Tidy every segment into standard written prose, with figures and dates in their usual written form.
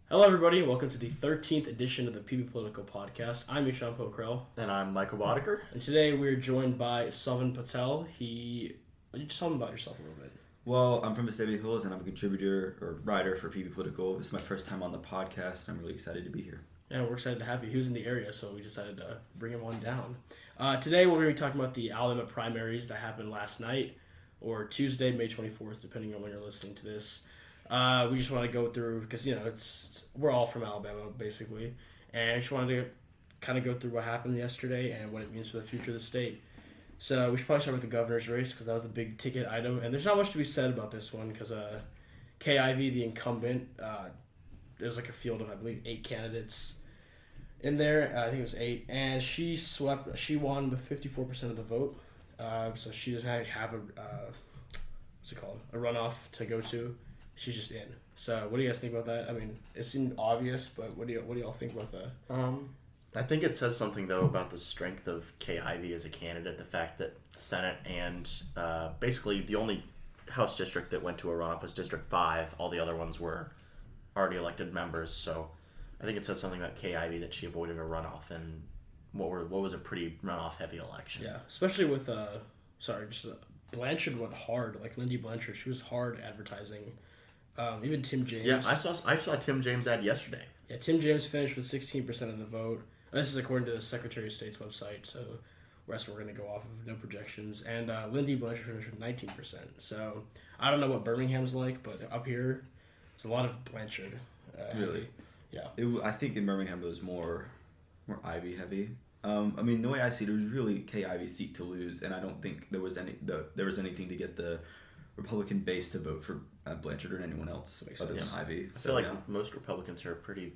Hello, everybody. Welcome to the 13th edition of the PBPolitical podcast. I'm Ishan Pokral. And I'm Michael Boddicker. And today we're joined by Savan Patel. Just tell them about yourself a little bit. Well, I'm from Vestavia Hills, and I'm a contributor or writer for PBPolitical. This is my first time on the podcast, and I'm really excited to be here. Yeah, we're excited to have you. He was in the area, so we decided to bring him on down. Today we're going to be talking about the Alabama primaries that happened last night, or Tuesday, May 24th, depending on when you're listening to this. We just want to go through, because, we're all from Alabama, basically, and I just wanted to kind of go through what happened yesterday and what it means for the future of the state. So we should probably start with the governor's race, because that was a big ticket item, and there's not much to be said about this one, because Kay Ivey, the incumbent, there was like a field of, I believe, 8 candidates in there. I think it was 8, and she won with 54% of the vote, so she doesn't have a runoff to go to. She's just in. So, what do you guys think about that? I mean, it seemed obvious, but what do y'all think about that? I think it says something, though, about the strength of Kay Ivey as a candidate. The fact that the Senate and basically the only House district that went to a runoff was District 5. All the other ones were already elected members. So, I think it says something about Kay Ivey that she avoided a runoff in what was a pretty runoff-heavy election. Yeah, especially with Blanchard went hard. Like Lindy Blanchard, she was hard advertising. Even Tim James. Yeah, I saw Tim James' ad yesterday. Yeah, Tim James finished with 16% of the vote. This is according to the Secretary of State's website, so rest we're going to go off of, no projections. And Lindy Blanchard finished with 19%. So I don't know what Birmingham's like, but up here, it's a lot of Blanchard. Really? Yeah. I think in Birmingham it was more Ivy heavy. I mean, the way I see it, it was really Kay Ivey's seat to lose, and I don't think there was anything to get the Republican base to vote for Blanchard or anyone else other than Ivey. I feel like most Republicans are pretty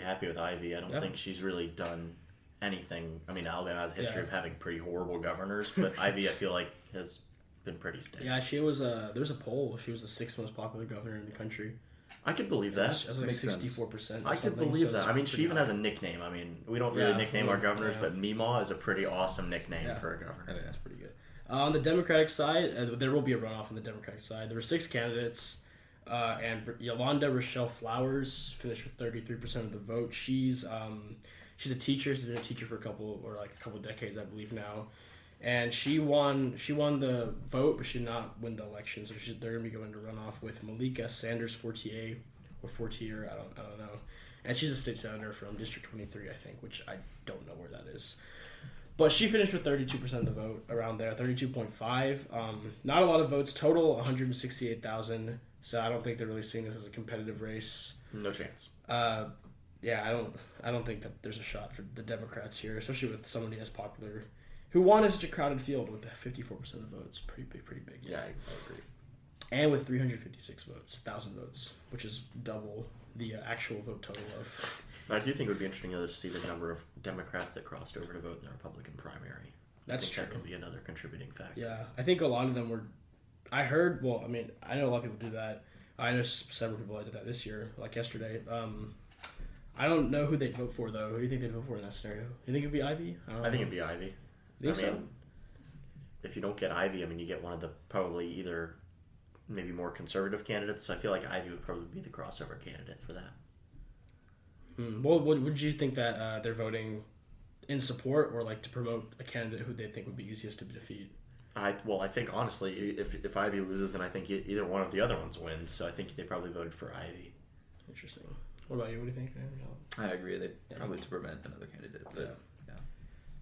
happy with Ivey. I don't think she's really done anything. I mean, Alabama has a history of having pretty horrible governors, but Ivey, I feel like, has been pretty steady. Yeah, she was. There was a poll. She was the 6th most popular governor in the country. I could believe that. It was like 64%. I could believe that. I mean, she even has a nickname. I mean, we don't really nickname our governors, but Meemaw is a pretty awesome nickname for a governor. I think that's pretty good. On the Democratic side, there will be a runoff on the Democratic side. There were 6 candidates, and Yolanda Rochelle Flowers finished with 33% of the vote. She's a teacher. She's been a teacher for a couple decades, I believe now, and she won the vote, but she did not win the election. So they're going to be going to runoff with Malika Sanders Fortier, I don't know, and she's a state senator from District 23, I think, which I don't know where that is. But she finished with 32% of the vote, around there, 32.5. Not a lot of votes total, 168,000. So I don't think they're really seeing this as a competitive race. No chance. Yeah, I don't think that there's a shot for the Democrats here, especially with somebody as popular who won in such a crowded field with 54% of the votes. Pretty big. Yeah, I agree. And with 356,000 votes, which is double the actual vote total of. I do think it would be interesting to see the number of Democrats that crossed over to vote in the Republican primary. That's true. That could be another contributing factor. Yeah, I think a lot of them were. I heard. Well, I mean, I know a lot of people do that. I know several people that did that this year, like yesterday. I don't know who they'd vote for though. Who do you think they'd vote for in that scenario? You think it'd be Ivey? I think it'd be Ivey. If you don't get Ivey, you get one of the probably either maybe more conservative candidates. So I feel like Ivey would probably be the crossover candidate for that. Well, would you think that they're voting in support or like to promote a candidate who they think would be easiest to defeat? I think honestly, if Ivey loses, then I think either one of the other ones wins. So I think they probably voted for Ivey. Interesting. What about you? What do you think? I agree. They probably to prevent another candidate. But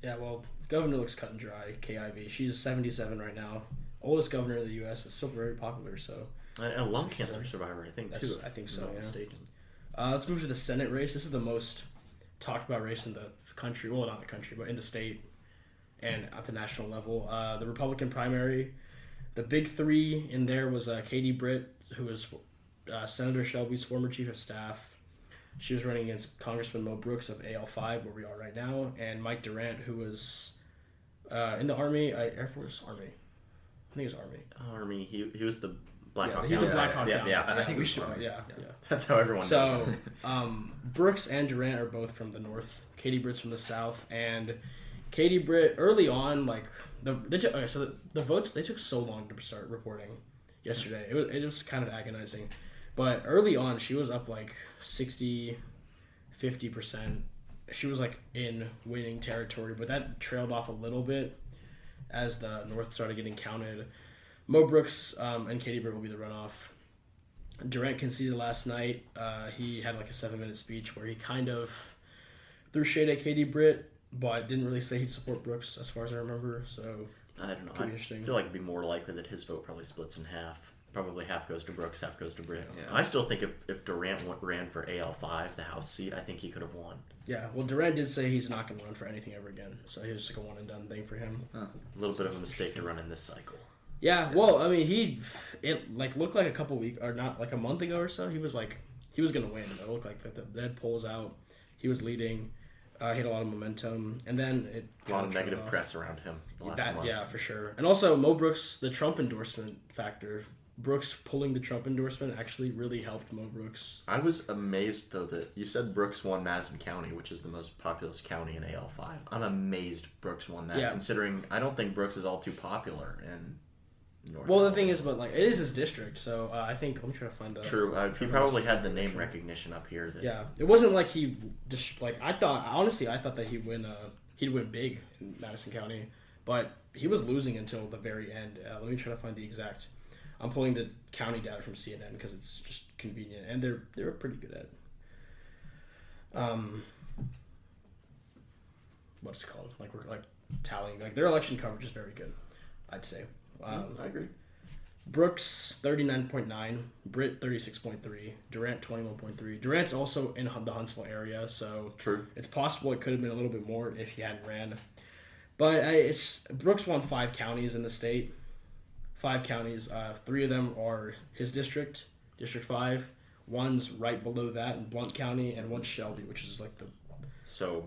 yeah. Well, governor looks cut and dry. Kay Ivey. She's 77 right now. Oldest governor of the U.S., but still very popular. So. And a lung cancer survivor, I think too. I think so. If I'm not mistaken. Let's move to the Senate race. This is the most talked about race in the country. Well, not the country, but in the state and at the national level. The Republican primary, the big 3 in there was Katie Britt, who was Senator Shelby's former chief of staff. She was running against Congressman Mo Brooks of AL5, where we are right now, and Mike Durant, who was in the Army, Air Force, Army. I think it was Army. Army. He was the Black Hawk. He's the Black Hawk. Yeah. I think we should. Yeah. That's how everyone does it. So, Brooks and Durant are both from the north. Katie Britt's from the south, and Katie Britt early on, like the votes they took so long to start reporting yesterday. It was kind of agonizing, But early on, she was up like 60, 50%. She was like in winning territory, but that trailed off a little bit as the North started getting counted. Mo Brooks and Katie Britt will be the runoff. Durant conceded last night. He had like a 7-minute speech where he kind of threw shade at Katie Britt, but didn't really say he'd support Brooks as far as I remember. So I don't know. could be I interesting. feel like it'd be more likely that his vote probably splits in half. Probably half goes to Brooks, half goes to Britt. Yeah. I still think if Durant ran for AL5, the House seat, I think he could have won. Yeah, well, Durant did say he's not going to run for anything ever again, so he was like a one-and-done thing for him. A little bit of a mistake to run in this cycle. Yeah, well, I mean, it like looked like a couple weeks, or not, like a month ago or so, he was going to win. It looked like that the polls out. He was leading. He had a lot of momentum, and then it A lot of negative press around him the last month. Yeah, for sure. And also, Mo Brooks, the Trump endorsement factor. Brooks pulling the Trump endorsement actually really helped Mo Brooks. I was amazed, though, that you said Brooks won Madison County, which is the most populous county in AL5. I'm amazed Brooks won that, considering I don't think Brooks is all too popular in North. Well, the thing is, but like it is his district, so I think let me try to find the. True, he probably had the name recognition up here. Yeah, it wasn't like he just like I thought that he'd win big in Madison County, but he was losing until the very end. Let me try to find the exact. I'm pulling the county data from CNN because it's just convenient, and they're pretty good at what's it called? Like we're like tallying. Like their election coverage is very good, I'd say. I agree. Brooks 39.9, Britt 36.3, Durant 21.3. Durant's also in the Huntsville area, so True. It's possible it could have been a little bit more if he hadn't ran. But Brooks won 5 counties in the state. 5 counties. 3 of them are his district, District 5. One's right below that in Blount County, and one's Shelby, which is like the... So,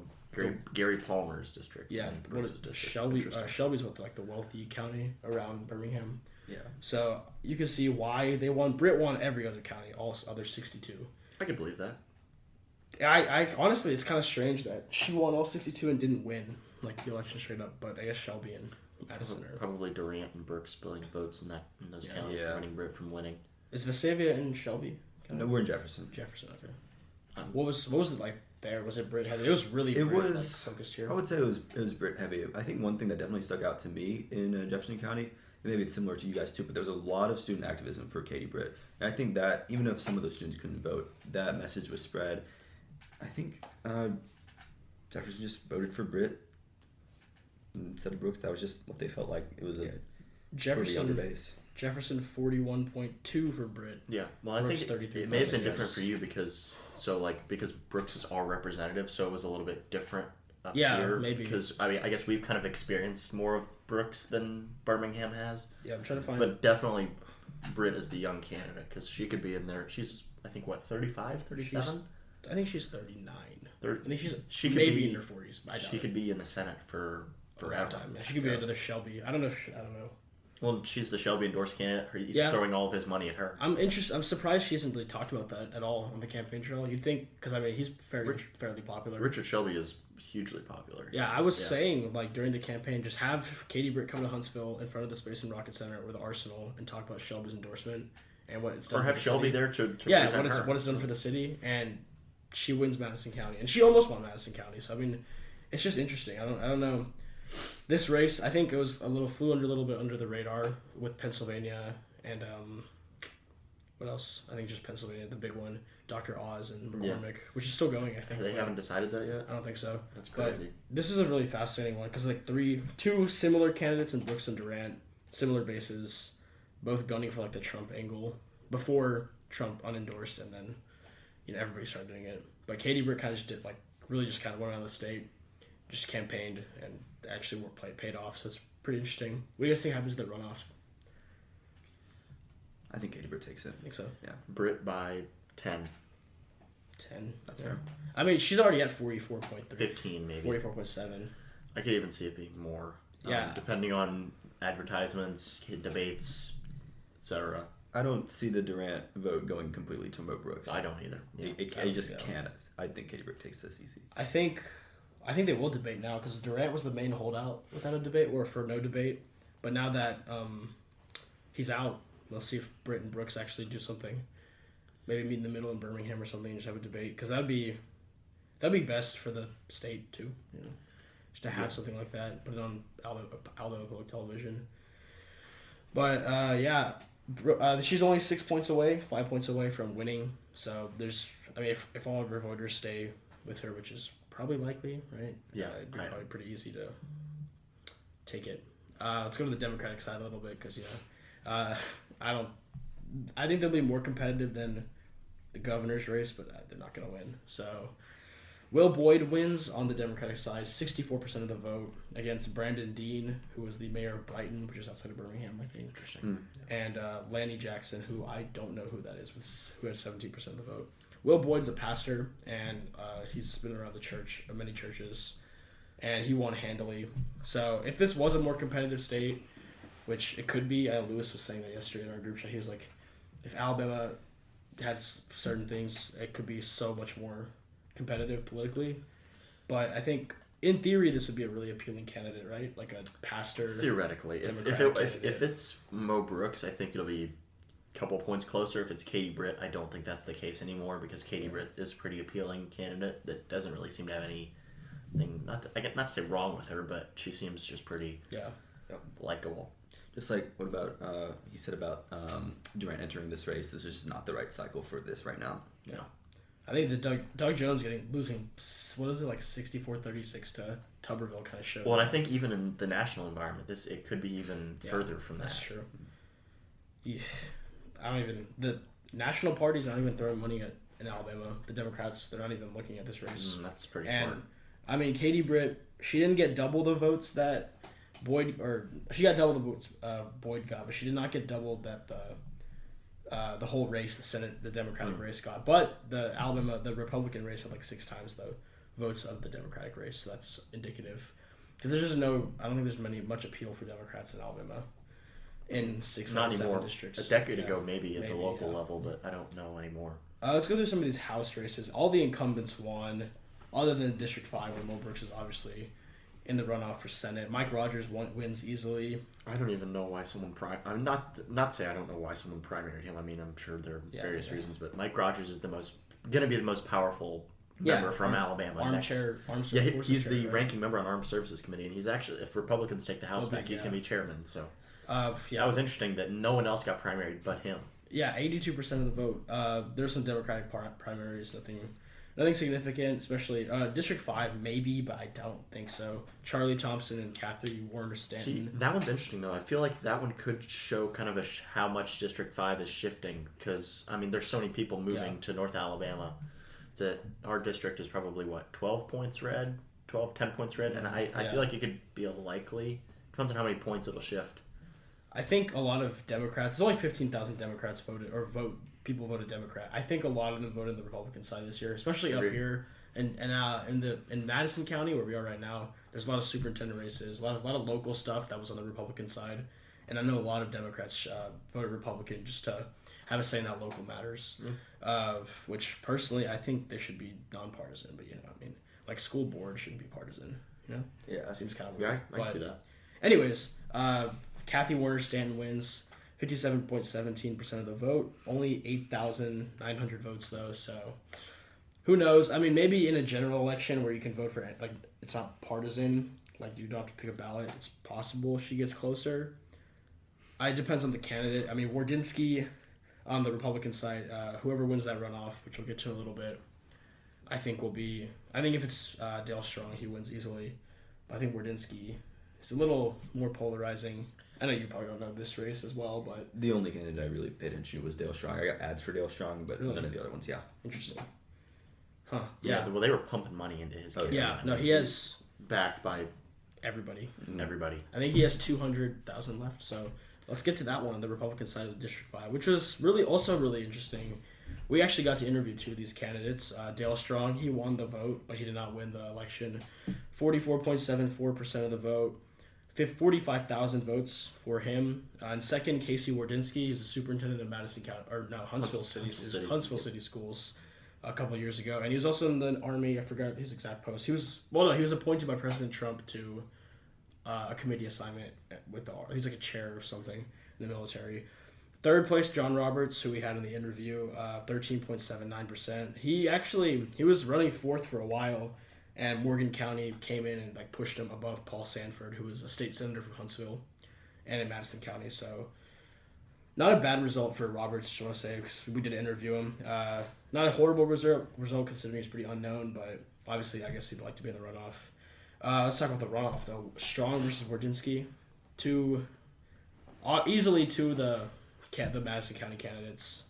Gary Palmer's district. Yeah, what is it? Shelby's what, like the wealthy county around Birmingham. Yeah. So, you can see why they won. Britt won every other county, all other 62. I could believe that. I honestly, it's kind of strange that she won all 62 and didn't win, like, the election straight up, but I guess Shelby and Madison are... Probably Durant and Brooks splitting votes in those counties, preventing Britt from winning. Is Vestavia and Shelby? No, we're in Jefferson. Jefferson, okay. What was it like there? Was it Britt heavy? It was really focused here. I would say it was Britt heavy. I think one thing that definitely stuck out to me in Jefferson County, and maybe it's similar to you guys too, but there was a lot of student activism for Katie Britt. And I think that even if some of those students couldn't vote, that message was spread. I think Jefferson just voted for Britt instead of Brooks. That was just what they felt like. It was a pretty younger base. Jefferson 41.2 for Britt. Yeah, well, Brooks, I think it may have been different for you because Brooks is our representative, so it was a little bit different up here. Maybe. Because I guess we've kind of experienced more of Brooks than Birmingham has. Yeah, I'm trying to find. But definitely, Britt is the young candidate because she could be in there. She's 35, 37. I think she's 39. I think she could maybe be in her 40s. She could be in the Senate for forever. Time. She could be another Shelby. I don't know. Well, she's the Shelby endorsed candidate. He's throwing all of his money at her. I'm surprised she hasn't really talked about that at all on the campaign trail. You'd think, because he's fairly popular. Richard Shelby is hugely popular. Yeah, I was saying like during the campaign, just have Katie Britt come to Huntsville in front of the Space and Rocket Center or the Arsenal and talk about Shelby's endorsement and what it's done. Or have Shelby there to present what it's done for the city, and she wins Madison County, and she almost won Madison County. So I mean, it's just interesting. I don't know. This race, I think it was flew a little bit under the radar with Pennsylvania and what else? I think just Pennsylvania, the big one, Dr. Oz and McCormick, which is still going. I think they haven't decided that yet. I don't think so. That's crazy. But this is a really fascinating one because like two similar candidates in Brooks and Durant, similar bases, both gunning for like the Trump angle before Trump unendorsed, and then everybody started doing it. But Katie Britt kind of just did just kind of went around the state, just campaigned and actually paid off. So it's pretty interesting. What do you guys think happens to the runoff? I think Katie Britt takes it. I think so. Yeah. Britt by 10. 10. That's fair. I mean, she's already at 44.3. 15 maybe. 44.7. I could even see it being more. Yeah. Depending on advertisements, debates, etc. I don't see the Durant vote going completely to Mo Brooks. I don't either. Yeah. It just can't. I think Katie Britt takes this easy. I think they will debate now because Durant was the main holdout without a debate or for no debate. But now that he's out, let's see if Britt and Brooks actually do something. maybe meet in the middle in Birmingham or something and just have a debate, because that'd be best for the state too. You know, just to have something like that, put it on Alabama Public Television. But she's only 5 points away from winning. So if all of her voters stay with her, which is probably likely, right? Yeah, it'd be probably pretty easy to take it. Let's go to the Democratic side a little bit, because I think they'll be more competitive than the governor's race, but they're not going to win. So Will Boyd wins on the Democratic side, 64% of the vote, against Brandon Dean, who was the mayor of Brighton, which is outside of Birmingham, I think. Interesting. And Lanny Jackson, who I don't know who that is, who has 17% of the vote. Will Boyd's a pastor, and he's been around the church, many churches, and he won handily. So if this was a more competitive state, which it could be, Lewis was saying that yesterday in our group chat, he was like, if Alabama had certain things, it could be so much more competitive politically. But I think in theory this would be a really appealing candidate, right? Like a pastor. Theoretically, if it's Mo Brooks, I think it'll be a couple points closer. If it's Katie Britt, I don't think that's the case anymore, because Katie Britt is a pretty appealing candidate that doesn't really seem to have anything not to say wrong with her, but she seems just pretty likable. Just like what about he said about Durant entering this race. This is just not the right cycle for this right now. Yeah. I think the Doug Jones losing, what is it, like 64-36 to Tuberville kind of showed. Well, and I think even in the national environment, it could be even further from that. That's true. Yeah. The national party's not even throwing money in Alabama. The Democrats, they're not even looking at this race. That's pretty smart. I mean, Katie Britt, she didn't get double the votes that she got double the votes Boyd got, but she did not get double that the whole race, the Senate, the Democratic race got. But the Republican race had like 6 times the votes of the Democratic race, so that's indicative. Because there's just I don't think there's much appeal for Democrats in Alabama in 6 Not and 7 anymore. districts. A decade ago, maybe at the local level, but I don't know anymore. Let's go through some of these House races. All the incumbents won, other than District 5, where Mo Brooks is obviously in the runoff for Senate. Mike Rogers wins easily. I don't even know why someone I'm not say I don't know why someone primaried him. I mean, I'm sure there are various reasons, but Mike Rogers is going to be the most powerful member from Alabama. He's the ranking member on Armed Services Committee, and he's actually, if Republicans take the House back, he's going to be chairman. So that was interesting that no one else got primaried but him. Yeah, 82% of the vote. There's some Democratic primaries, nothing significant, especially District 5 maybe, but I don't think so. Charlie Thompson and Kathy Warner Stanton. See, that one's interesting though. I feel like that one could show kind of how much District 5 is shifting, because I mean there's so many people moving to North Alabama that our district is probably 10 points red, and I feel like it could be a likely, depends on how many points it'll shift. I think a lot of Democrats, there's only 15,000 Democrats people voted Democrat. I think a lot of them voted the Republican side this year, especially up here in Madison County, where we are right now. There's a lot of superintendent races, a lot of local stuff that was on the Republican side, and I know a lot of Democrats voted Republican just to have a say in that local matters. Which personally, I think they should be nonpartisan, but like school board shouldn't be partisan. That seems kind of weird. Yeah, I can see that. Anyways, Kathy Warner Stanton wins. 57.17% of the vote. Only 8,900 votes, though, so who knows? I mean, maybe in a general election where you can vote for, like, it's not partisan, like, you don't have to pick a ballot, it's possible she gets closer. It depends on the candidate. I mean, Wardinsky on the Republican side, whoever wins that runoff, which we'll get to in a little bit, I think if it's Dale Strong, he wins easily. But I think Wardinsky is a little more polarizing. I know you probably don't know this race as well, but the only candidate I really paid attention to was Dale Strong. I got ads for Dale Strong, but none of the other ones. Yeah, interesting. Huh? Yeah. Well, they were pumping money into his. He has backed by everybody. I think he has 200,000 left. So let's get to that one on the Republican side of the District 5, which was really interesting. We actually got to interview 2 of these candidates. Dale Strong, he won the vote, but he did not win the election. 44.74% of the vote. 45,000 votes for him. And second, Casey Wardinsky, who's the superintendent of Huntsville City Schools a couple of years ago. And he was also in the Army. I forgot his exact post. He was appointed by President Trump to a committee assignment with he was like a chair or something in the military. Third place, John Roberts, who we had in the interview, 13.79%. He was running fourth for a while, and Morgan County came in and like pushed him above Paul Sanford, who was a state senator from Huntsville and in Madison County. So not a bad result for Roberts, just want to say, because we did interview him. Not a horrible result considering he's pretty unknown, but obviously I guess he'd like to be in the runoff. Let's talk about the runoff, though. Strong versus Wardynski. Easily two of the Madison County candidates.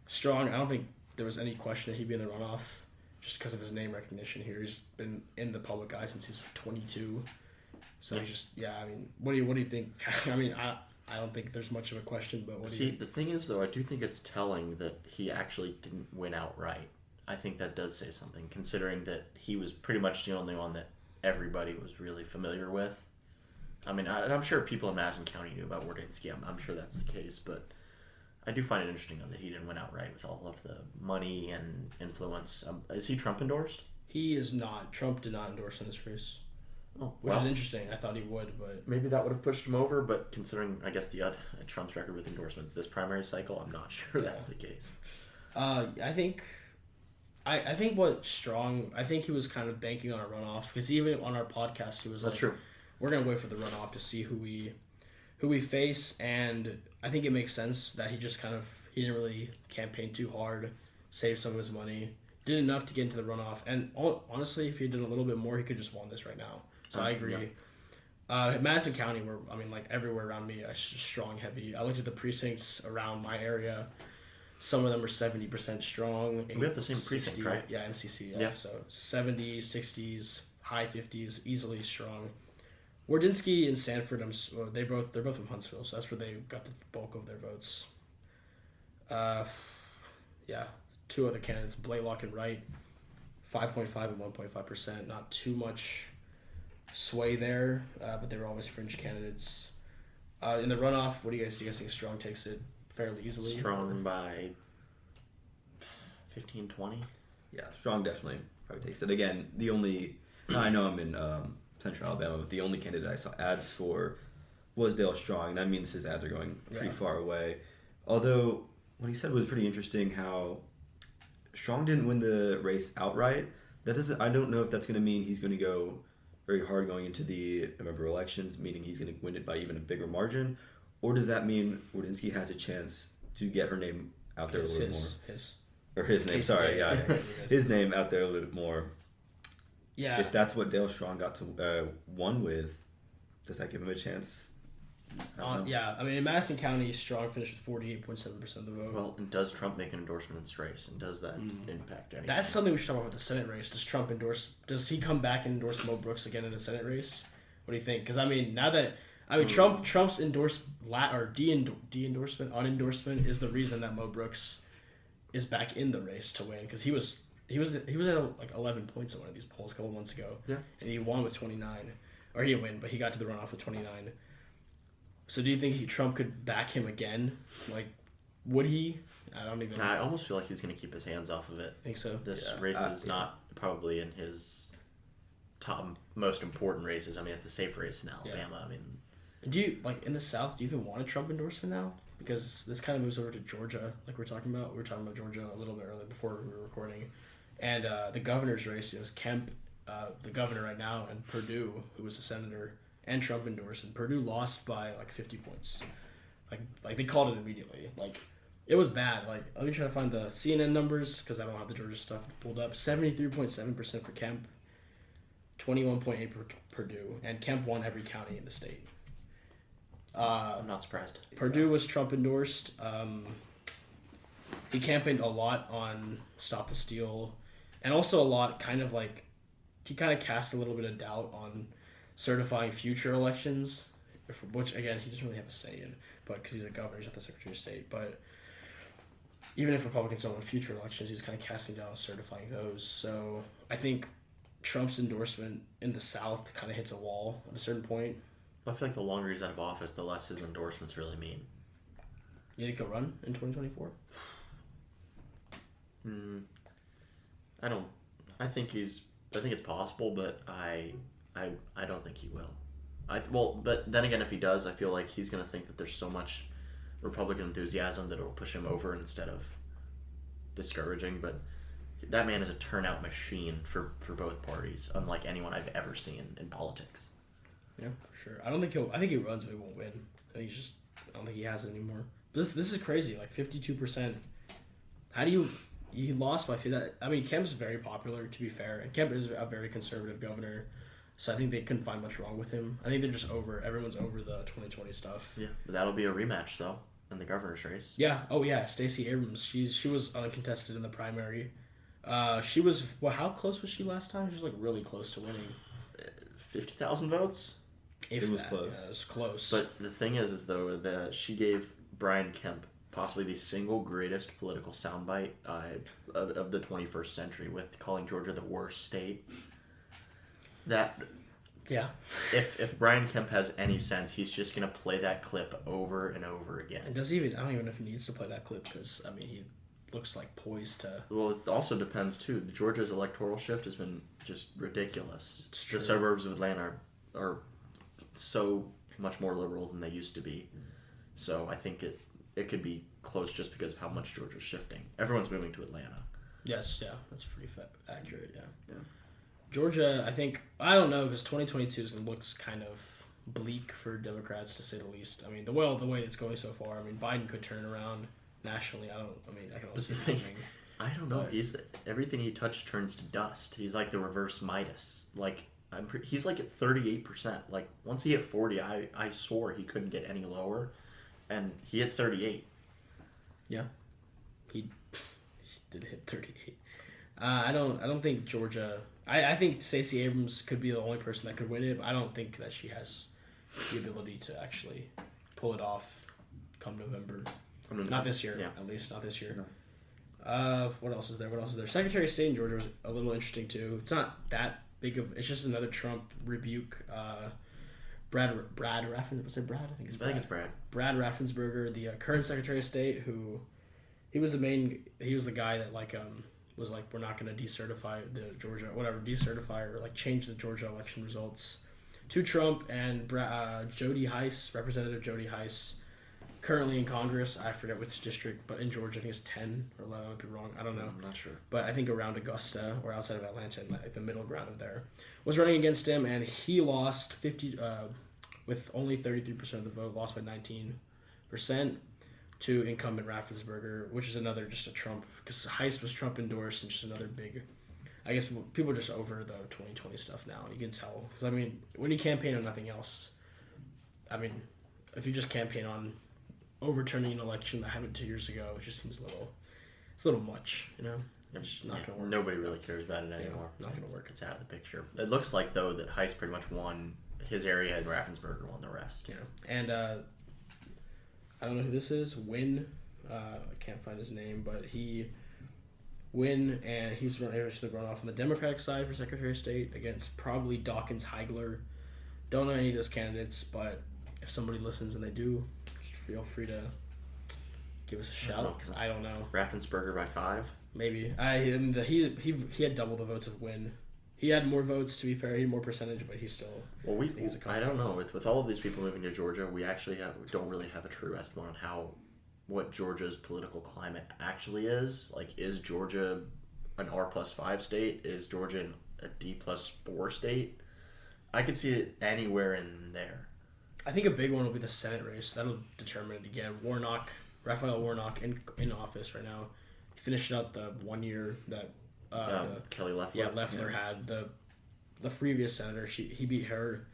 Strong, I don't think there was any question that he'd be in the runoff just because of his name recognition here. He's been in the public eye since he's 22. So he's just, I mean, what do you think? I mean, I don't think there's much of a question, but the thing is, though, I do think it's telling that he actually didn't win outright. I think that does say something, considering that he was pretty much the only one that everybody was really familiar with. I mean, I'm sure people in Madison County knew about Wardynski. I'm sure that's the case, but I do find it interesting, though, that he didn't win outright with all of the money and influence. Is he Trump endorsed? He is not. Trump did not endorse in this race. Oh, which is interesting. I thought he would, but maybe that would have pushed him over. But considering, I guess, the other Trump's record with endorsements this primary cycle, I'm not sure that's the case. I think what Strong. I think he was kind of banking on a runoff because even on our podcast, he was that's true. We're gonna wait for the runoff to see who we face, and I think it makes sense that he just he didn't really campaign too hard, save some of his money, did enough to get into the runoff, and honestly, if he did a little bit more, he could just won this right now. So I agree. Yeah. Madison County, everywhere around me, is strong heavy. I looked at the precincts around my area. Some of them are 70% strong. We have the same precinct, right? Yeah, MCC. Yeah. So 70s, 60s, high 50s, easily strong. Wardynski and Sanford, they're both from Huntsville, so that's where they got the bulk of their votes. Two other candidates, Blaylock and Wright, 5.5 and 1.5%. Not too much sway there, but they were always fringe candidates. In the runoff, what do you guys think? Strong takes it fairly easily? Strong by 15, 20? Yeah, Strong definitely probably takes it. Again, I know I'm in Central Alabama, but the only candidate I saw ads for was Dale Strong. That means his ads are going pretty far away. Although, what he said was pretty interesting, how Strong didn't win the race outright. I don't know if that's going to mean he's going to go very hard going into the November elections, meaning he's going to win it by even a bigger margin, or does that mean Wardynski has a chance to get her name out there a little bit more? His name, sorry, yeah. His name out there a little bit more. Yeah. If that's what Dale Strong got to won with, does that give him a chance? Yeah, I mean, in Madison County, Strong finished with 48.7% of the vote. Well, and does Trump make an endorsement in this race, and does that impact anything? That's something we should talk about with the Senate race. Does Trump endorse? Does he come back and endorse Mo Brooks again in the Senate race? What do you think? Because I mean, Trump's unendorsement is the reason that Mo Brooks is back in the race to win, because he was at like 11 points in one of these polls a couple months ago. Yeah. And he won with 29, or he didn't win, but he got to the runoff with 29. So do you think Trump could back him again? Like, would he? I don't even know. I almost feel like he's going to keep his hands off of it. Think so? This race is not probably in his top most important races. I mean, it's a safe race in Alabama. Yeah. I mean, do you, like, in the South, do you even want a Trump endorsement now? Because this kind of moves over to Georgia, like we're talking about. We were talking about Georgia a little bit earlier before we were recording. And the governor's race, it was Kemp, the governor right now, and Perdue, who was a senator, and Trump endorsed, and Perdue lost by like 50 points. Like they called it immediately. Like, it was bad. Like, let me try to find the CNN numbers because I don't have the Georgia stuff pulled up. 73.7% for Kemp, 21.8% for Perdue, and Kemp won every county in the state. I'm not surprised. Perdue was Trump endorsed. He campaigned a lot on Stop the Steal, and also a lot he kind of cast a little bit of doubt on certifying future elections, which again he doesn't really have a say in, but because he's a governor, he's not the Secretary of State. But even if Republicans don't win future elections, he's kind of casting doubt on certifying those. So I think Trump's endorsement in the South kind of hits a wall at a certain point. I feel like the longer he's out of office, the less his endorsements really mean. You think he'll run in 2024? I don't. I think it's possible, but I don't think he will. But then again, if he does, I feel like he's going to think that there's so much Republican enthusiasm that it'll push him over instead of discouraging. But that man is a turnout machine for both parties, unlike anyone I've ever seen in politics. Yeah, for sure. I think he runs, but he won't win. I don't think he has it anymore. This is crazy. Like 52%. How do you? He lost by that. I mean, Kemp's very popular, to be fair, and Kemp is a very conservative governor, so I think they couldn't find much wrong with him. I think they're just everyone's over the 2020 stuff. Yeah, but that'll be a rematch though in the governor's race. Yeah. Oh yeah. Stacey Abrams. She was uncontested in the primary. She was. Well, how close was she last time? She was like really close to winning. 50,000 votes. It was close. Yeah, it was close. But the thing is though that she gave Brian Kemp possibly the single greatest political soundbite of the 21st century, with calling Georgia the worst state. That, yeah. If Brian Kemp has any sense, he's just gonna play that clip over and over again. And I don't even know if he needs to play that clip, because I mean he looks like poised to. Well, it also depends too. Georgia's electoral shift has been just ridiculous. It's true. The suburbs of Atlanta are so much more liberal than they used to be. So I think it could be close just because of how much Georgia's shifting. Everyone's moving to Atlanta. Yes, yeah, that's pretty accurate. Yeah. Yeah. Georgia, I don't know, because 2022 looks kind of bleak for Democrats, to say the least. I mean, the way it's going so far. I mean, Biden could turn around nationally. I can only see it happening. I don't know. Everything he touched turns to dust. He's like the reverse Midas. Like he's like at 38%. Like once he hit 40, I swore he couldn't get any lower, and he hit 38. Yeah, he did hit 38. I don't think Georgia. I think Stacey Abrams could be the only person that could win it, but I don't think that she has the ability to actually pull it off come November. Not this year, at least not this year. No. What else is there? Secretary of State in Georgia was a little interesting too. It's not that big of. It's just another Trump rebuke. Brad Raffensperger. Was it Brad? I think it's Brad. Brad Raffensperger, the current Secretary of State, he was the guy that was like, we're not going to decertify or like change the Georgia election results to Trump. And Jody Heiss, Representative Jody Heiss, currently in Congress, I forget which district, but in Georgia I think it's 10 or 11, I might be wrong, I don't know. I'm not sure. But I think around Augusta or outside of Atlanta, like the middle ground of there, was running against him, and he lost with only 33% of the vote, lost by 19% to incumbent Raffensperger, which is another just a Trump, because Heiss was Trump endorsed, and just another big, I guess people are just over the 2020 stuff now. You can tell, because I mean, when you campaign on nothing else, I mean, if you just campaign on overturning an election that happened 2 years ago, it just seems a little much, you know? It's just not going to work. Nobody really cares about it anymore. Not going to work. It's out of the picture. It looks like, though, that Heiss pretty much won his area and Raffensperger won the rest. Yeah. And I don't know who this is. Wynn. I can't find his name, but Wynn, and he's going to run off on the Democratic side for Secretary of State against probably Dawkins Heigler. Don't know any of those candidates, but if somebody listens and they do, feel free to give us a shout, because I don't know. Raffensperger by 5? Maybe. He had double the votes of Wynn. He had more votes, to be fair. He had more percentage, but he's still. Well, I don't know. With all of these people moving to Georgia, we actually don't really have a true estimate on what Georgia's political climate actually is. Like, is Georgia an R+5 state? Is Georgia a D+4 state? I could see it anywhere in there. I think a big one will be the Senate race. That'll determine it again. Raphael Warnock in office right now. He finished up the 1 year that Kelly Loeffler. Yeah, Loeffler had the previous senator. He beat her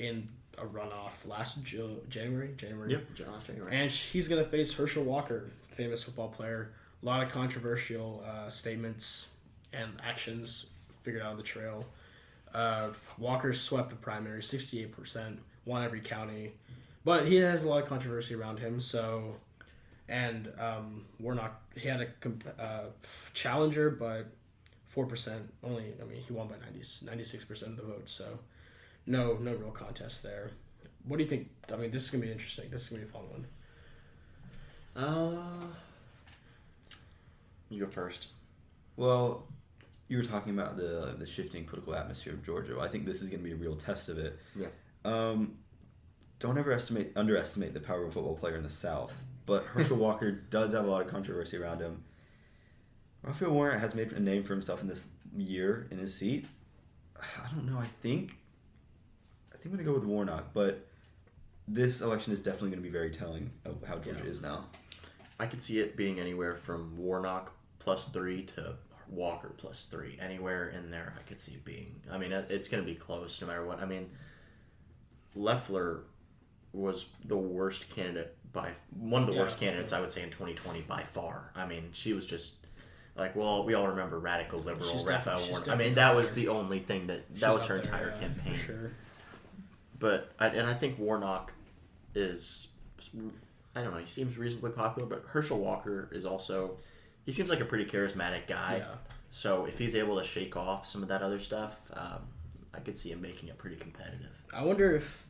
in a runoff last January. Yep, last January. And he's gonna face Herschel Walker, famous football player. A lot of controversial statements and actions figured out on the trail. Walker swept the primary, 68%, won every county, but he has a lot of controversy around him. So, and Warnock, he had a challenger, but 4% only. I mean, he won by 96% of the vote. So, no real contest there. What do you think? I mean, this is gonna be interesting. This is gonna be a fun one. You go first. Well, you were talking about the shifting political atmosphere of Georgia. I think this is going to be a real test of it. Yeah. Don't underestimate the power of a football player in the South. but Herschel Walker does have a lot of controversy around him. Raphael Warnock has made a name for himself in this year in his seat. I don't know. I think I'm going to go with Warnock, but this election is definitely going to be very telling of how Georgia is now. I could see it being anywhere from Warnock +3 to Walker +3. Anywhere in there, I could see it being. I mean, it's going to be close no matter what. I mean, Loeffler was the worst candidate one of the worst candidates, I would say, in 2020 by far. I mean, she was just like, well, we all remember radical liberal Raphael Warnock. I mean, that was the only thing that was her entire campaign. For sure. But I think Warnock is, I don't know, he seems reasonably popular, but Herschel Walker is also, he seems like a pretty charismatic guy. Yeah. So if he's able to shake off some of that other stuff, I could see him making it pretty competitive. I wonder if,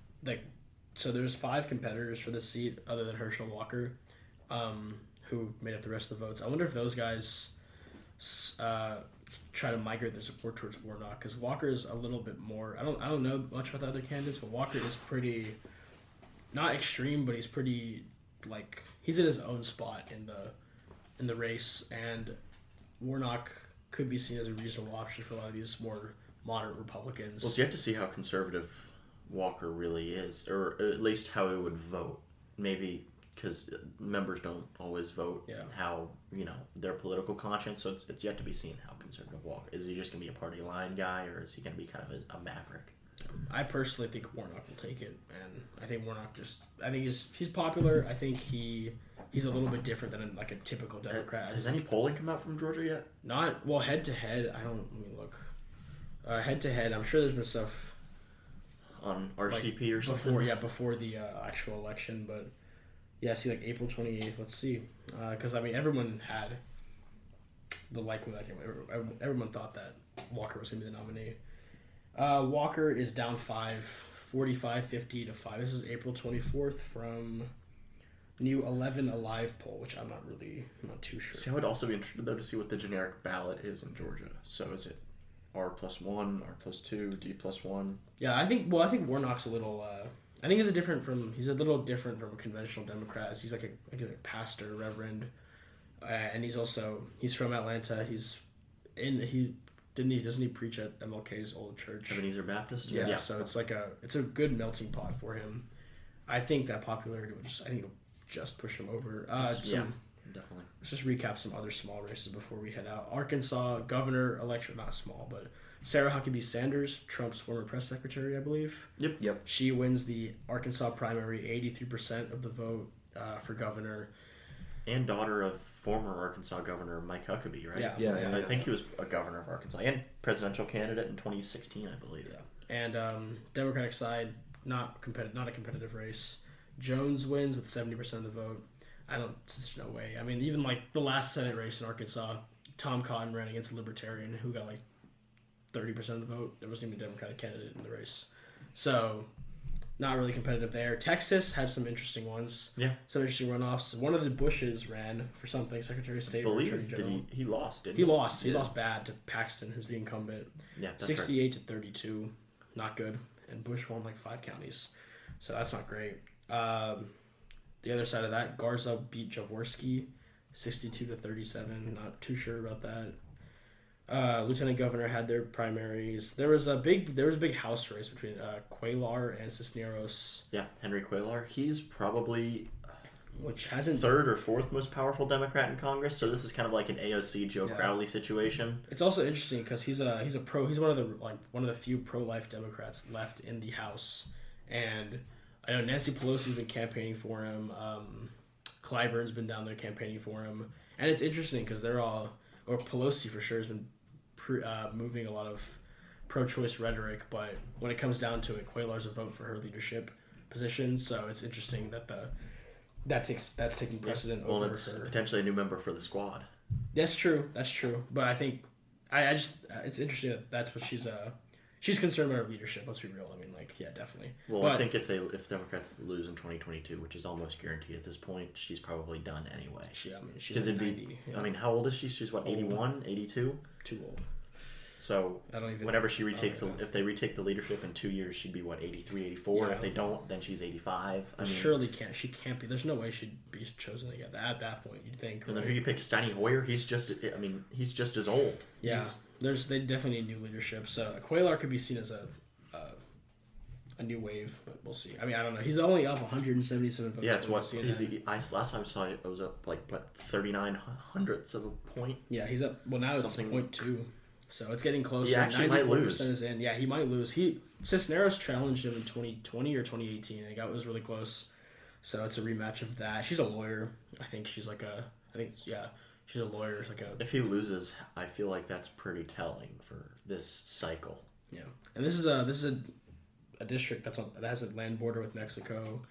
so there's 5 competitors for this seat other than Herschel Walker, who made up the rest of the votes. I wonder if those guys try to migrate their support towards Warnock, because Walker is a little bit more. I don't know much about the other candidates, but Walker is pretty, not extreme, but he's pretty he's in his own spot in the race, and Warnock could be seen as a reasonable option for a lot of these more moderate Republicans. Well, it's yet to see how conservative Walker really is, or at least how he would vote. Maybe because members don't always vote how, their political conscience, so it's yet to be seen how conservative Walker is. He just going to be a party line guy, or is he going to be kind of a maverick? I personally think Warnock will take it, and I think Warnock he's popular. I think he's a little bit different than a typical Democrat. Has any polling come out from Georgia yet? Not, well, head to head, let me look. Head to head, I'm sure there's been stuff on RCP or something? Before the actual election, but see, April 28th, let's see. Because, everyone had the likelihood, everyone thought that Walker was going to be the nominee. Walker is down 45-50 to 5. This is April 24th from new 11 Alive poll, which I'm not too sure. See, I would also be interested, though, to see what the generic ballot is in Georgia. So is it R+1, R+2, D+1? Yeah, I think Warnock's a little, I think he's a little different from a conventional Democrat. He's like a pastor, reverend, and he's from Atlanta. Doesn't he preach at MLK's old church? Ebenezer Baptist? Yeah, so it's it's a good melting pot for him. I think that popularity it'll just push him over. Definitely. Let's just recap some other small races before we head out. Arkansas governor election, not small, but Sarah Huckabee Sanders, Trump's former press secretary, I believe. Yep. She wins the Arkansas primary, 83% of the vote for governor. And daughter of former Arkansas Governor Mike Huckabee, right? Yeah. I think he was a governor of Arkansas and presidential candidate in 2016, I believe. Yeah. And Democratic side, not a competitive race. Jones wins with 70% of the vote. There's no way. Even the last Senate race in Arkansas, Tom Cotton ran against a Libertarian who got 30% of the vote. There wasn't even a Democratic candidate in the race. So, not really competitive there. Texas had some interesting ones. Yeah. Some interesting runoffs. One of the Bushes ran for something, Secretary of State or Attorney General. He lost, didn't he? He lost. He lost bad to Paxton, who's the incumbent. Yeah, that's 68 to 32. Not good. And Bush won 5 counties. So that's not great. The other side of that, Garza beat Jaworski, 62 to 37. Not too sure about that. Lieutenant governor had their primaries. There was a big house race between Cuellar and Cisneros. Yeah, Henry Cuellar. He's probably which hasn't third or fourth most powerful Democrat in Congress. So this is kind of like an AOC Joe Crowley situation. It's also interesting because he's one of the few pro-life Democrats left in the House, and I know Nancy Pelosi's been campaigning for him. Clyburn's been down there campaigning for him, and it's interesting because Pelosi for sure has been moving a lot of pro-choice rhetoric, but when it comes down to it, Cuellar's a vote for her leadership position. So it's interesting that that's taking precedent over it's her. Potentially a new member for the squad. That's true. But I think it's interesting that that's what she's concerned about her leadership. Let's be real. Definitely. Well, but I think if Democrats lose in 2022, which is almost guaranteed at this point, she's probably done anyway. She's 90. How old is she? She's 81, 82? Too old. So I don't even. whenever she retakes, if they retake the leadership in 2 years, she'd be what 83, 84. Yeah. If they don't, then she's 85. I mean, surely can't. She can't be. There's no way she'd be chosen again at that point. You'd think. And then who you pick? Steny Hoyer. He's just. I mean, he's just as old. Yeah. They definitely need new leadership. So Cuellar could be seen as a new wave, but we'll see. I mean, I don't know. He's only up 177 votes. Yeah, it's what last time I saw it was up like 39 hundredths of a point. Yeah, he's up. Well, now it's 0.2, so it's getting closer. He actually might lose. Is in. Yeah, he might lose. Cisneros challenged him in 2020 or 2018, and it was really close. So it's a rematch of that. She's a lawyer. I think she's like a. She's a lawyer. It's like a. If he loses, I feel like that's pretty telling for this cycle. Yeah, and this is a district that has a land border with Mexico.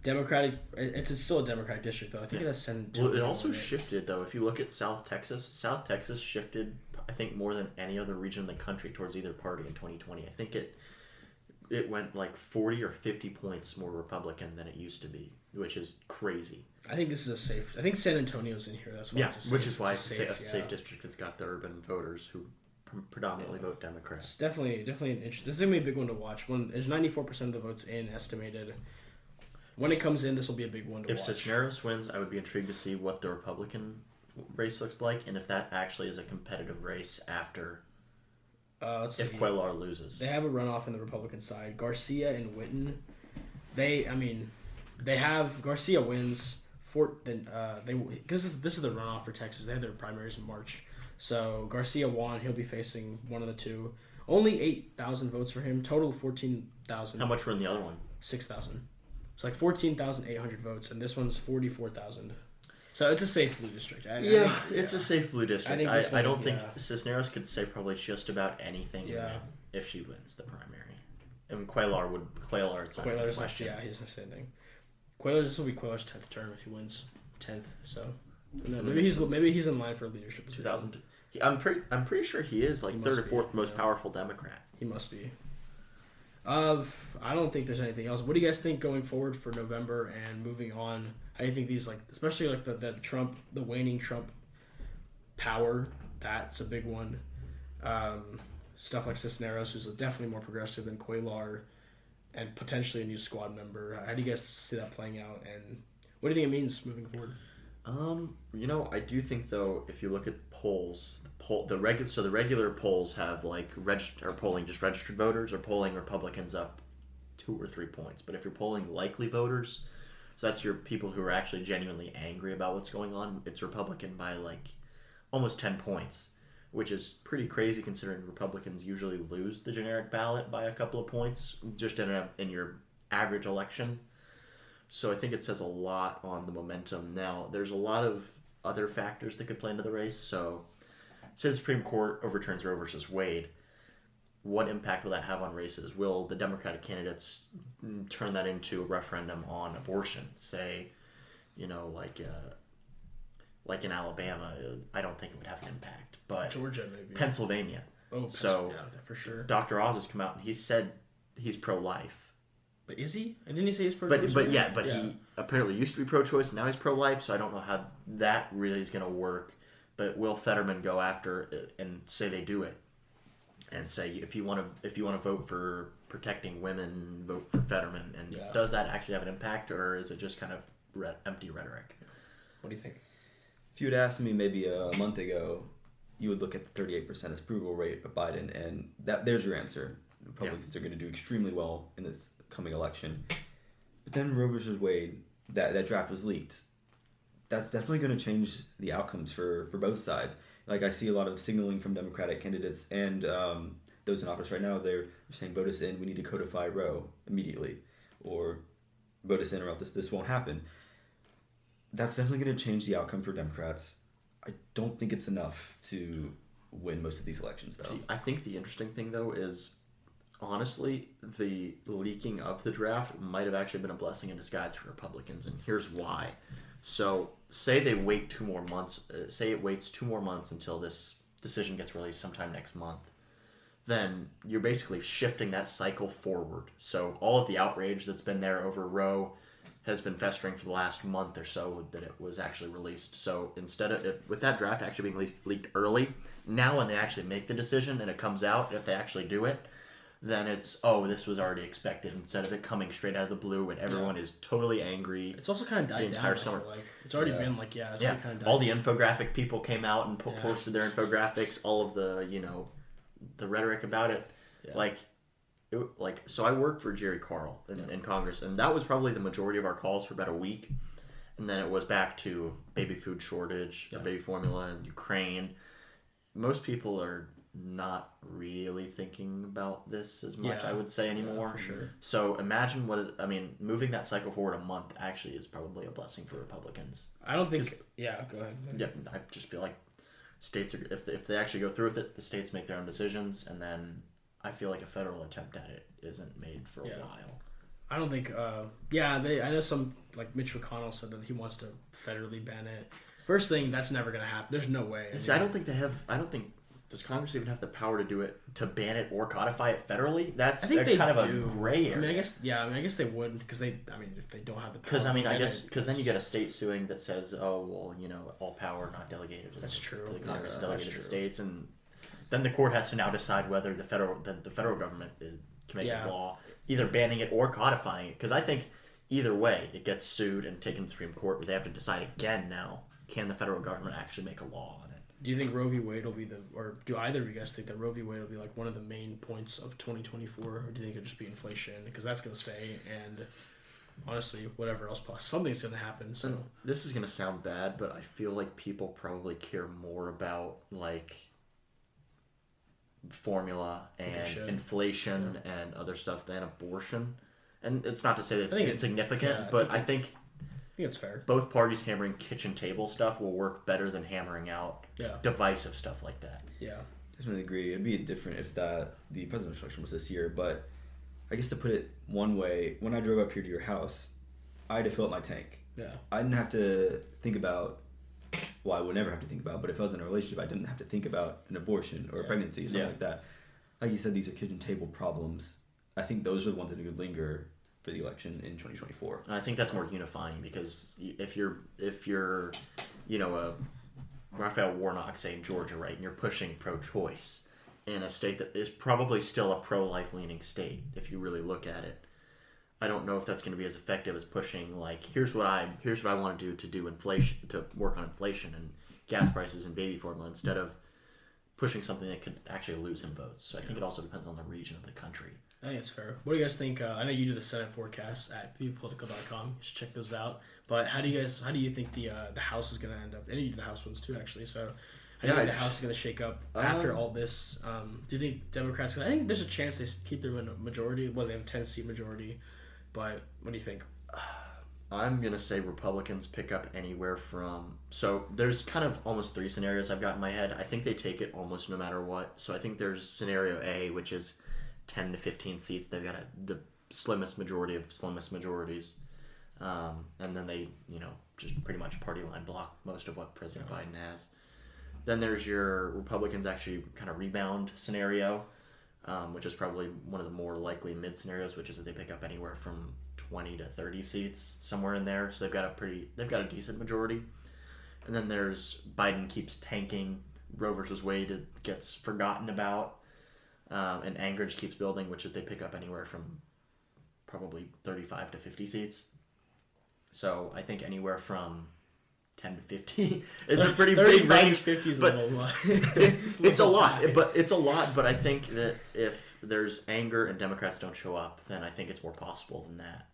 Democratic. It's still a Democratic district though. I think it has Senate. Well, it also shifted though. If you look at South Texas shifted. I think more than any other region in the country towards either party in 2020. I think it went like 40 or 50 points more Republican than it used to be, which is crazy. I think this is a safe. I think San Antonio's in here. That's why. It's a safe, which is why it's a safe district. It's got the urban voters who predominantly vote Democrat. It's definitely an interesting. This is gonna be a big one to watch. There's 94% of the votes in estimated. When it comes in, this will be a big one to watch. If Cisneros wins, I would be intrigued to see what the Republican race looks like, and if that actually is a competitive race after. If Cuellar loses, they have a runoff in the Republican side. Garcia and Witten, they have Garcia wins. This is the runoff for Texas. They had their primaries in March. So Garcia won. He'll be facing one of the two. Only 8,000 votes for him. Total 14,000. How much were in the other one? 6,000. It's like 14,800 votes, and this one's 44,000. So it's a safe blue district. It's a safe blue district. I don't think Cisneros could say probably just about anything if she wins the primary. And Cuellar, it's not a question. Yeah, he doesn't have the same thing. This will be Cuellar's 10th term if he wins 10th. So maybe he's in line for a leadership position. 2000. I'm pretty sure he is like third or fourth most powerful Democrat. He must be. I don't think there's anything else. What do you guys think going forward for November and moving on? How do you think these especially the waning Trump power? That's a big one. Stuff like Cisneros, who's definitely more progressive than Cuellar, and potentially a new squad member. How do you guys see that playing out? And what do you think it means moving forward? I do think though, if you look at polls, the regular polls have are polling just registered voters or polling Republicans up 2 or 3 points. But if you're polling likely voters, so that's your people who are actually genuinely angry about what's going on, it's Republican by almost 10 points, which is pretty crazy considering Republicans usually lose the generic ballot by a couple of points just in your average election. So I think it says a lot on the momentum. Now, there's a lot of other factors that could play into the race. So, say the Supreme Court overturns Roe versus Wade, what impact will that have on races? Will the Democratic candidates turn that into a referendum on abortion? Say, like in Alabama, I don't think it would have an impact. But Georgia, maybe. Pennsylvania. Oh, so yeah, for sure. Dr. Oz has come out and he said he's pro-life. But is he? And didn't he say he's pro-choice? But he apparently used to be pro-choice. Now he's pro-life. So I don't know how that really is going to work. But will Fetterman go after it and say they do it, and say if you want to vote for protecting women, vote for Fetterman? And does that actually have an impact, or is it just kind of empty rhetoric? What do you think? If you had asked me maybe a month ago, you would look at the 38% approval rate of Biden, and there's your answer. Republicans are going to do extremely well in this coming election. But then Roe versus Wade, that draft was leaked. That's definitely going to change the outcomes for both sides. I see a lot of signaling from Democratic candidates and those in office right now. They're saying, vote us in, we need to codify Roe immediately. Or vote us in or else this won't happen. That's definitely going to change the outcome for Democrats. I don't think it's enough to win most of these elections, though. See, I think the interesting thing, though, is honestly, the leaking of the draft might have actually been a blessing in disguise for Republicans, and here's why. So, say they wait 2 more months. Say it waits 2 more months until this decision gets released sometime next month. Then you're basically shifting that cycle forward. So all of the outrage that's been there over Roe has been festering for the last month or so that it was actually released. So instead of with that draft actually being leaked early, now when they actually make the decision and it comes out, if they actually do it, then it's, this was already expected, instead of it coming straight out of the blue when everyone is totally angry. It's also kind of died down. Summer. Like it's already been like it's already kind of died. All the infographic people came out and posted their infographics. All of the the rhetoric about it, so I worked for Jerry Carl in Congress, and that was probably the majority of our calls for about a week, and then it was back to baby food shortage, baby formula in Ukraine. Most people are not really thinking about this as much, I would say, anymore. For sure. So imagine moving that cycle forward a month actually is probably a blessing for Republicans. I don't think. Yeah, go ahead. Yeah, I just feel like states are, if they actually go through with it, the states make their own decisions, and then I feel like a federal attempt at it isn't made for a while. I don't think. I know some, like Mitch McConnell said that he wants to federally ban it. First thing, that's never gonna happen. There's no way. I don't think they have. Does Congress even have the power to do it, to ban it or codify it federally? That's kind of a gray area. I guess they would, because if they don't have the power. Because then you get a state suing that says, all power not delegated. That's true. To the Congress, delegated to states, and then the court has to now decide whether the federal government can make a law, either banning it or codifying it. Because I think either way, it gets sued and taken to the Supreme Court, where they have to decide again now, can the federal government actually make a law on it? Do you think Roe v. Wade will be or do either of you guys think that Roe v. Wade will be like one of the main points of 2024, or do you think it'll just be inflation? Because that's going to stay, and honestly, whatever else, something's going to happen. So this is going to sound bad, but I feel like people probably care more about like formula and inflation and other stuff than abortion. And it's not to say that it's insignificant, but I think it's fair. Both parties hammering kitchen table stuff will work better than hammering out divisive stuff like that. Yeah. Definitely agree. It'd be different if the presidential election was this year, but I guess to put it one way, when I drove up here to your house, I had to fill up my tank. Yeah. I didn't have to think about, I would never have to think about, but if I was in a relationship, I didn't have to think about an abortion or a pregnancy or something like that. Like you said, these are kitchen table problems. I think those are the ones that would linger for the election in 2024. I think that's more unifying, because if you're a Raphael Warnock, say, in Georgia, right, and you're pushing pro-choice in a state that is probably still a pro-life leaning state, if you really look at it, I don't know if that's going to be as effective as pushing, like, here's what I want to do inflation, to work on inflation and gas prices and baby formula, instead of pushing something that could actually lose him votes. So I think it also depends on the region of the country. I think it's fair. What do you guys think? I know you do the Senate forecast at PBPolitical.com. You should check those out. But how do you think the House is going to end up? I know you do the House ones too, actually. So how do you think the House is going to shake up after all this? Do you think Democrats? I think there's a chance they keep their majority. Well, they have a 10-seat majority. But what do you think? I'm going to say Republicans pick up anywhere from... So there's kind of almost 3 scenarios I've got in my head. I think they take it almost no matter what. So I think there's scenario A, which is 10 to 15 seats. They've got the slimmest majority of slimmest majorities. And then they, just pretty much party line block most of what President Biden has. Then there's your Republicans actually kind of rebound scenario, which is probably one of the more likely mid scenarios, which is that they pick up anywhere from 20 to 30 seats, somewhere in there. So they've got a decent majority. And then there's Biden keeps tanking, Roe versus Wade gets forgotten about, and Anchorage keeps building, which is they pick up anywhere from probably 35 to 50 seats. So I think anywhere from 10 to 50. It's a pretty big range. 50 is a little lot. It's a lot, but I think that if there's anger and Democrats don't show up, then I think it's more possible than that.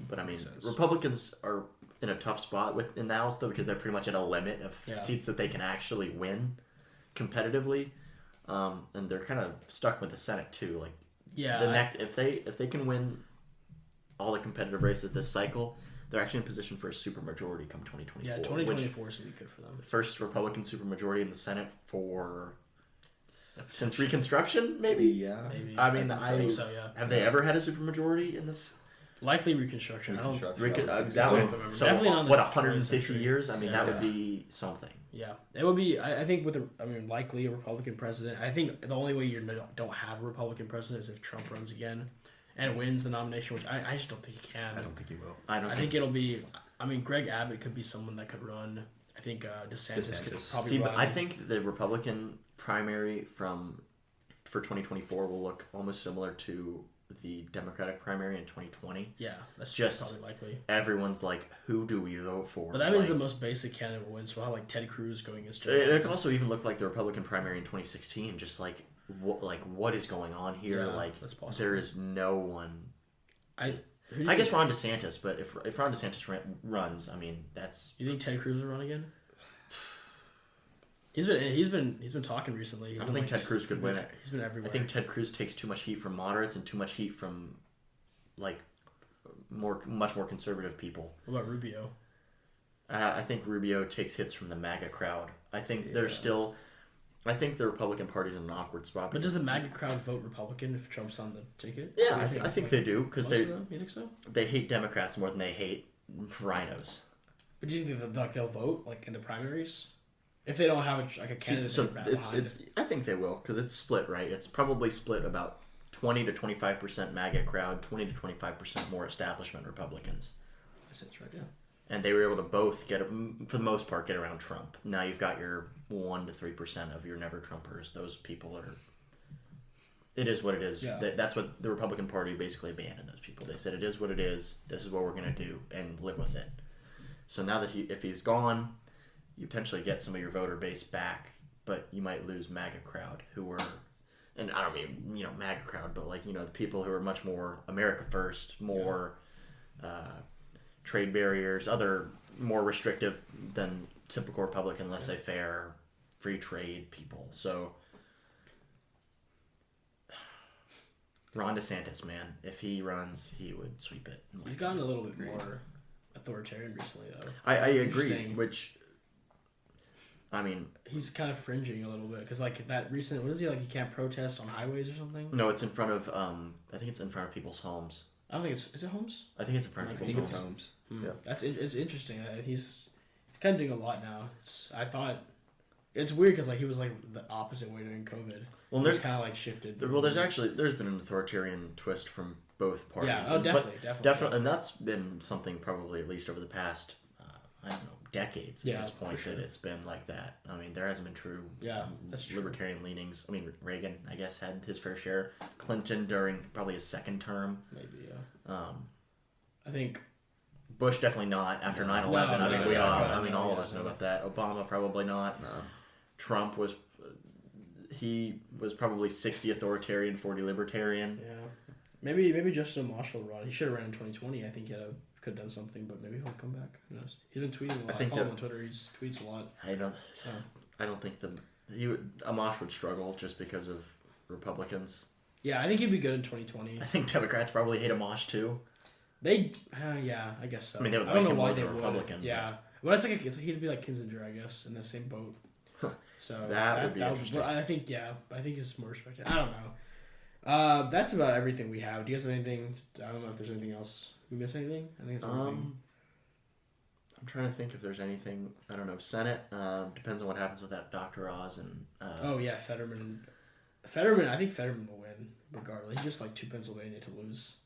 But I mean, Republicans are in a tough spot in the House, though, because they're pretty much at a limit of seats that they can actually win competitively, and they're kind of stuck with the Senate too. Like, if they can win all the competitive races this cycle, they're actually in position for a supermajority come 2024. Yeah, 2024 is going to be good for them. First Republican supermajority in the Senate since Reconstruction, maybe? Yeah. Maybe. I mean, I think so, yeah. Have they ever had a supermajority in this? Likely Reconstruction. Definitely not 150 years? I mean, that would be something. Yeah. It would be, I think, likely a Republican president. I think the only way you don't have a Republican president is if Trump runs again. and wins the nomination, which I just don't think he can. I don't think he will. I think it'll be. I mean, Greg Abbott could be someone that could run. I think DeSantis could probably run. But I think the Republican primary for 2024 will look almost similar to the Democratic primary in 2020. Yeah, that's just probably likely. Everyone's like, who do we vote for? But that means the most basic candidate will win. So we'll have like Ted Cruz going against Joe. It could also even look like the Republican primary in 2016. Just what is going on here? Yeah, like that's possible. There is no one. I guess Ron DeSantis, but if Ron DeSantis runs, I mean that's. You think Ted Cruz will run again? He's been talking recently. I don't think Ted Cruz could win it. He's been everywhere. I think Ted Cruz takes too much heat from moderates and too much heat from, like, much more conservative people. What about Rubio? I think Rubio takes hits from the MAGA crowd. I think I think the Republican Party's in an awkward spot. But does the MAGA crowd vote Republican if Trump's on the ticket? Yeah, I think they do because you think so? They hate Democrats more than they hate rhinos. But do you think that they'll vote like in the primaries? If they don't have a candidate, I think they will because it's split, right? It's probably split about 20 to 25% MAGA crowd, 20 to 25% more establishment Republicans. That's right, yeah. And they were able to both for the most part, get around Trump. Now you've got your 1 to 3% of your never Trumpers. Those people it is what it is. Yeah. That's what the Republican Party basically abandoned those people. They said it is what it is. This is what we're going to do and live with it. So now that if he's gone, you potentially get some of your voter base back, but you might lose MAGA crowd who were, and I don't mean, MAGA crowd, but like, the people who are much more America first, more trade barriers, other more restrictive than typical Republican, laissez-faire, free trade people. So Ron DeSantis, man, if he runs, he would sweep it. He's gotten a little bit more authoritarian recently, though. I agree, which... I mean, he's kind of fringing a little bit because like that recent, what is he like? He can't protest on highways or something. No, it's in front of. I think it's in front of people's homes. I don't think is it homes? I think it's in front of people's homes. Yeah, it's interesting. He's kind of doing a lot now. I thought it's weird because like he was like the opposite way during COVID. Well, there's kind of like shifted. Well, there's been an authoritarian twist from both parties. Yeah, definitely, and that's been something probably at least over the past I don't know. Decades at this point that it's been like that. I mean, there hasn't been true that's libertarian leanings. I mean, Reagan, I guess, had his fair share. Clinton during probably his second term. Maybe, yeah. I think Bush definitely not after 9/11. All of us know about that. Obama probably not. No. Trump was probably 60 authoritarian, 40 libertarian. Yeah. Maybe Justin Marshall run. He should have ran in 2020. I think he could have done something, but maybe he'll come back. Who knows? He's been tweeting a lot. I follow him on Twitter. He tweets a lot. I don't think Amash would struggle just because of Republicans. Yeah, I think he'd be good in 2020. I think Democrats probably hate Amash too. Yeah, I guess so. I mean, they would I don't like know him why more they than a Republican. would. Yeah, but he'd be like Kinzinger, I guess, in the same boat. So that would be interesting. I think he's more respected. I don't know. That's about everything we have. Do you guys have anything? I don't know if there's anything else. We miss anything? I think it's everything. I'm trying to think if there's anything. I don't know. Senate depends on what happens with that Dr. Oz and. Fetterman. I think Fetterman will win regardless. He's just like too Pennsylvania to lose.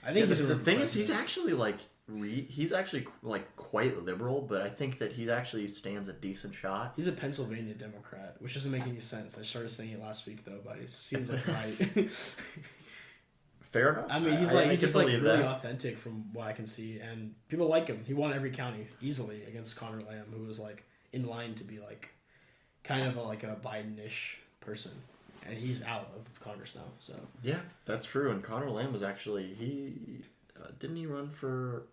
I think the thing is, he's actually quite liberal, but I think that he actually stands a decent shot. He's a Pennsylvania Democrat, which doesn't make any sense. I started saying it last week though, but it seems like right. Fair enough. I mean, he's really authentic from what I can see, and people like him. He won every county easily against Conor Lamb, who was like in line to be like kind of a Biden-ish person, and he's out of Congress now. So yeah, that's true. And Conor Lamb was actually didn't he ran for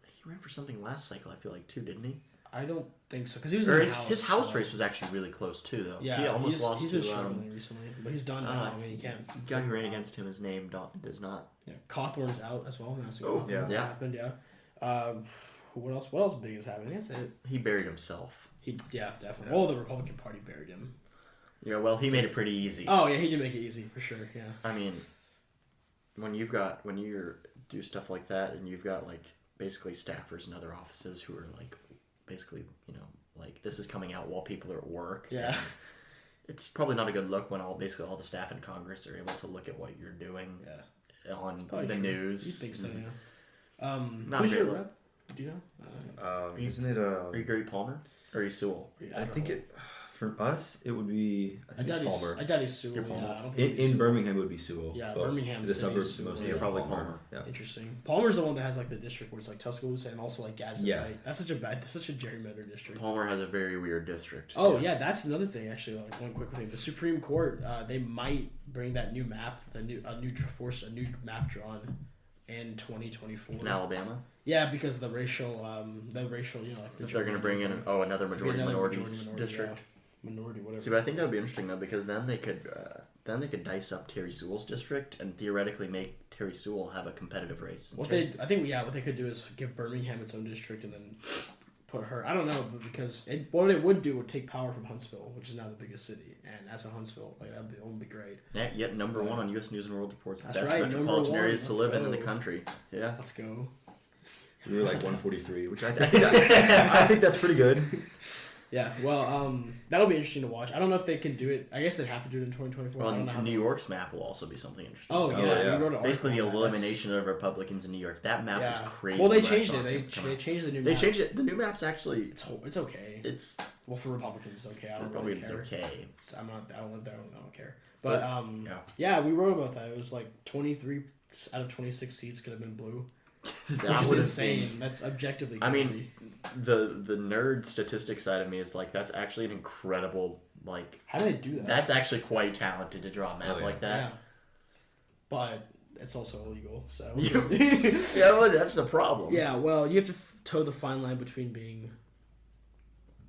something last cycle? I feel like too, didn't he? I don't think so because he was his house race was actually really close too, though. Yeah, he almost lost he's to. He's been struggling recently, but he's done now. I mean, he can't. The guy who ran against him, his name does not. Yeah, Cawthorn's out as well. Yeah. Happened. Yeah. What else? What else big is happening? That's it. He buried himself. Definitely. Oh, the Republican Party buried him. Yeah, well, he made it pretty easy. Oh yeah, he did make it easy for sure. Yeah. I mean, when you do stuff like that, and you've got like basically staffers in other offices who are like basically like this is coming out while people are at work. Yeah. It's probably not a good look when all the staff in Congress are able to look at what you're doing. Yeah. on probably the true. news. You think so, yeah. Not Who's your really. rep? Do you know? Isn't it Are you Gary Palmer? Or are you Sewell? I think it for us it would be it's Palmer. I doubt he's Sewell. You're Yeah, Palmer. I don't think he's In Sewell. Birmingham it would be Sewell. Yeah, but Birmingham the City suburbs is Sewell, mostly yeah. are Probably Palmer. Palmer. Yeah. Interesting. Palmer's the one that has like the district where it's like Tuscaloosa and also like Gadsden. Yeah. Right? That's such a gerrymandered district. Palmer has a very weird district. Oh yeah, that's another thing actually. Like one quick thing, the Supreme Court, they might bring that new map, a new map drawn in 2024. In Alabama? Yeah, because the racial, like If they're going to bring in another minority district. Yeah, minority, whatever. See, but I think that would be interesting though, because then they could dice up Terry Sewell's district and theoretically make Terry Sewell have a competitive race. What they could do is give Birmingham its own district and then put her. I don't know, but because what it would do would take power from Huntsville, which is now the biggest city, and as a Huntsville, like that would be great. Yeah, yet number one on U.S. News and World Report's That's best right, metropolitan number areas to one. live Let's in the go. country. Yeah. Let's go. We were like 143, which I think that's pretty good. Yeah, well, that'll be interesting to watch. I don't know if they can do it. I guess they'd have to do it in 2024. I don't know Well, how New York's map will also be something interesting. Oh yeah, yeah. we wrote an Basically, the article on that. elimination of Republicans in New York. That map is crazy. Well, they when I changed saw it. They come out. changed the new map. They changed it. The new map's actually It's okay. it's Well, for Republicans, it's okay. I for don't really Republicans care. okay. So I'm not. I don't live there. I don't care. But yeah. yeah, we wrote about that. It was like 23 out of 26 seats could have been blue. That Which is would insane. That's objectively crazy. I mean, the nerd statistic side of me is like that's actually an incredible like. How do they do that? That's actually quite talented to draw a map like that. Yeah. But it's also illegal. So Yeah, well, that's the problem. yeah. Well, you have to toe the fine line between being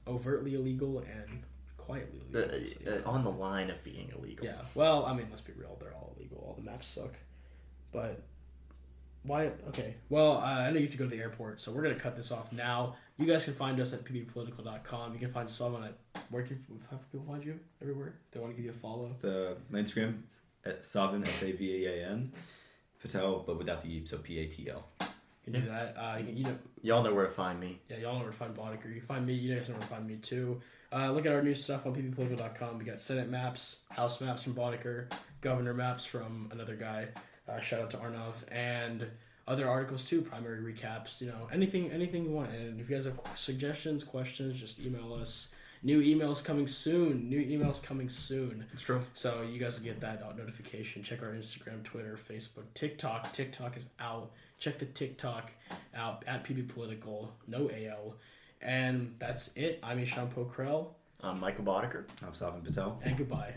overtly illegal and quietly illegal. So, yeah. On the line of being illegal. Yeah. Well, I mean, let's be real. They're all illegal. All the maps suck. But why? Okay. Well, I know you have to go to the airport, so we're gonna cut this off now. You guys can find us at PBPolitical.com. You can find Savan at where can people find you everywhere? If they want to give you a follow. It's my Instagram. It's at Savan Savan Patel, but without the E, so PATL. You can do that. Y'all know where to find me. Yeah, y'all know where to find Boddicker. You can find me. You guys know where to find me too. Look at our new stuff on PBPolitical.com. We got Senate maps, House maps from Boddicker, Governor maps from another guy. Shout out to Arnav, and other articles too, primary recaps, anything you want. And if you guys have suggestions, questions, just email us. New emails coming soon. It's true. So you guys will get that notification. Check our Instagram, Twitter, Facebook, TikTok. TikTok is out. Check the TikTok out at PBPolitical, no AL. And that's it. I'm Ishan Pokrell. I'm Michael Boddicker. I'm Savan Patel. And goodbye.